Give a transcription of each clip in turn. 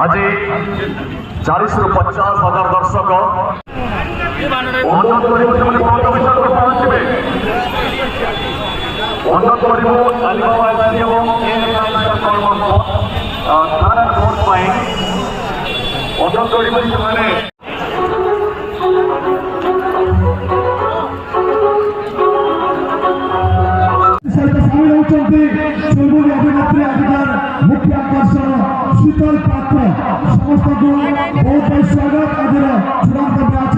आज 450,000 दर्शक अनुरोध पहुंचे अनुरोध करूँ अलीबाबा स्टेडियम थाना कोर्ट अनुरोध करूँ चौबुरी अभिनेत्री आजिकार मुख्य आकर्षण शीतल पात्र समस्त को बहुत बहुत स्वागत आज चूड़ांत मैच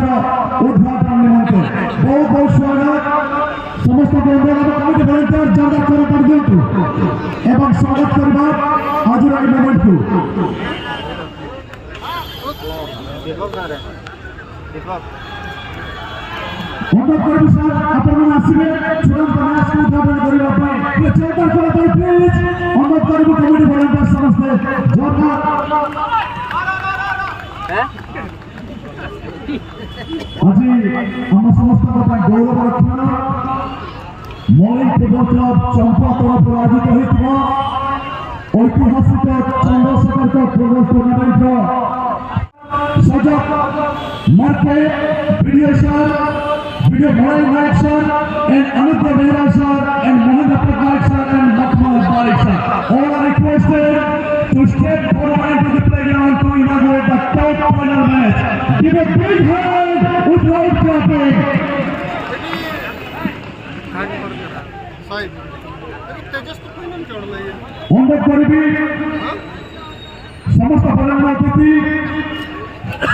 उद्घाटन निमंते बहुत बहुत स्वागत समस्त को कमिटी वॉलंटियर जगह कर दिंतु एवं स्वागत करबा आज मोमेंट को अनुरोध करूँ सर आपण आसवे चूड़ांत मैच को उद्घाटन करने चौथा करा प्लीज अनुरोध करूँ कमिटी वॉलंटियर समस्त जोरदार आज आम समस्त गौरव रक्षण मई फुटबल क्लब चंपा तरफ आयोजित होता ऐतिहासिक चंद्रशेखर फुटबल टूर्नामेंट सजग market video sir Video Bhai Naik sir and Anitya Mehra sir and Mohan Patnaik sir and Lakshman Parik sir. All are requested to step forward to the playground to inaugurate the top final match. Give a big hand with loud clapping. अनुरोध करी समस्त प्रधान अतिथि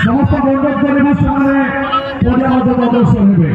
समस्त अनुरोध करी पड़िया प्रदर्शन हुए।